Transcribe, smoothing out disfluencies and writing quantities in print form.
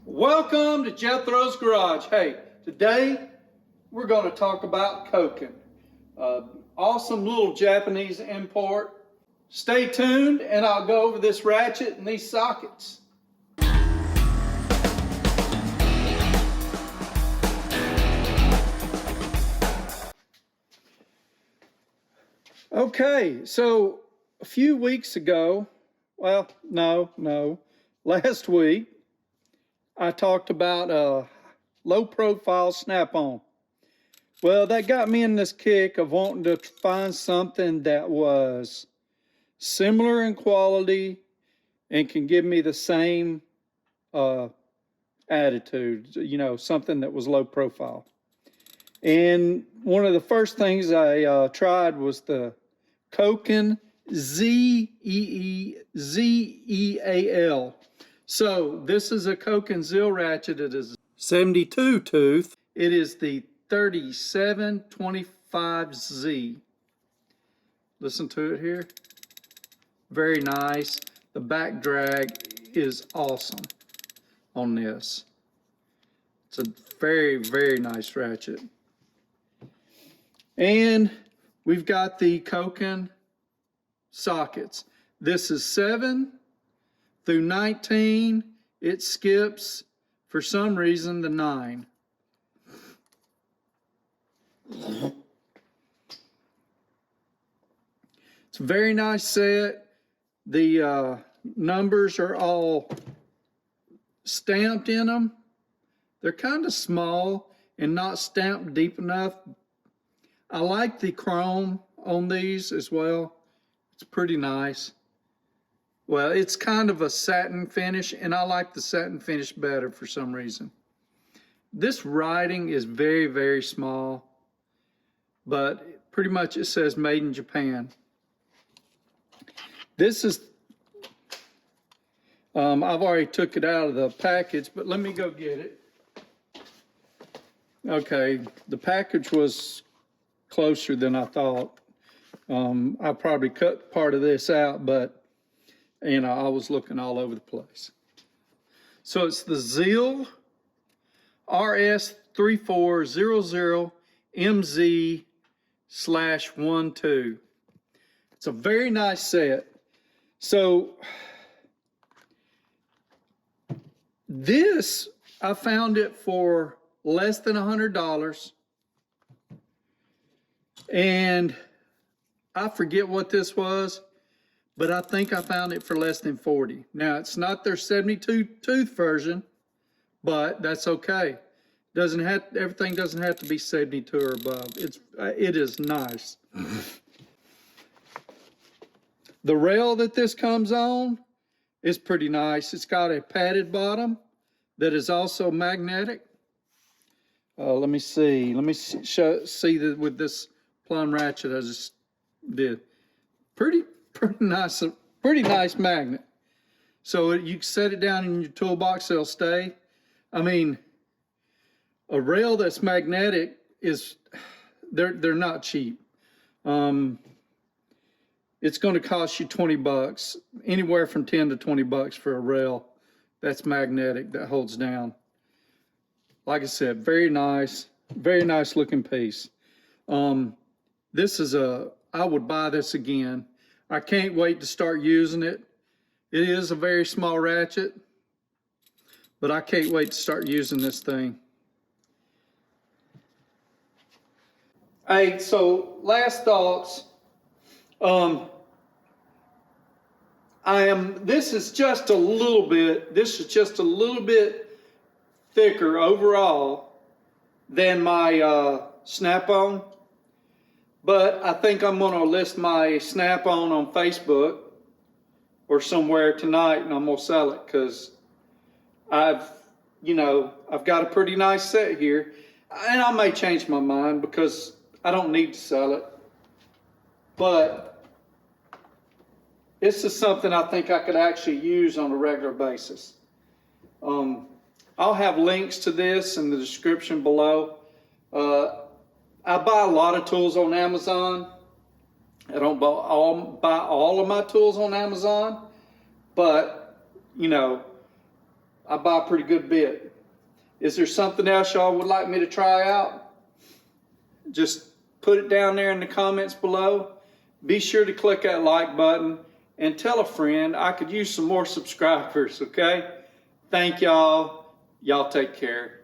Welcome to Jethro's Garage. Hey, today we're going to talk about Koken. Awesome little Japanese import. Stay tuned and I'll go over this ratchet and these sockets. Okay, so a few weeks ago, last week, I talked about a low-profile snap-on. Well, that got me in this kick of wanting to find something that was similar in quality and can give me the same attitude, something that was low profile. And one of the first things I tried was the Koken Zeal. So this is a Koken Zeal ratchet. It is 72 tooth. It is the 3725Z. Listen to it here. Very nice. The back drag is awesome on this. It's a very, very nice ratchet. And we've got the Koken sockets. This is 7 through 19. It skips, for some reason, the 9. It's a very nice set. The numbers are all stamped in them. They're kind of small and not stamped deep enough. I like the chrome on these as well. It's pretty nice. Well, it's kind of a satin finish, and I like the satin finish better for some reason. This writing is very, very small, but pretty much it says made in Japan. This is, I've already took it out of the package, but let me go get it. Okay, the package was closer than I thought. I probably cut part of this out, but I was looking all over the place. So it's the Zeal RS3400MZ/12. It's a very nice set. So this, I found it for less than $100. And I forget what this was, but I think I found it for less than 40. Now, it's not their 72 tooth version, but that's okay. Everything doesn't have to be 72 or above. It is nice. The rail that this comes on is pretty nice. It's got a padded bottom that is also magnetic. Let me see. Let me see that with this plumb ratchet I just did. Pretty nice magnet. So you can set it down in your toolbox, it'll stay. I mean, a rail that's magnetic they're not cheap. It's going to cost you $20, anywhere from $10 to $20 for a rail that's magnetic, that holds down. Like I said, very nice looking piece. I would buy this again. I can't wait to start using it. It is a very small ratchet, but I can't wait to start using this thing. Hey, so last thoughts. This is just a little bit thicker overall than my snap-on. But I think I'm going to list my snap-on Facebook or somewhere tonight, and I'm going to sell it because I've got a pretty nice set here. And I may change my mind because I don't need to sell it. But this is something I think I could actually use on a regular basis. I'll have links to this in the description below. I buy a lot of tools on Amazon. I don't buy all of my tools on Amazon, but I buy a pretty good bit. Is there something else y'all would like me to try out? Just put it down there in the comments below. Be sure to click that like button and tell a friend. I could use some more subscribers, okay? Thank y'all. Y'all take care.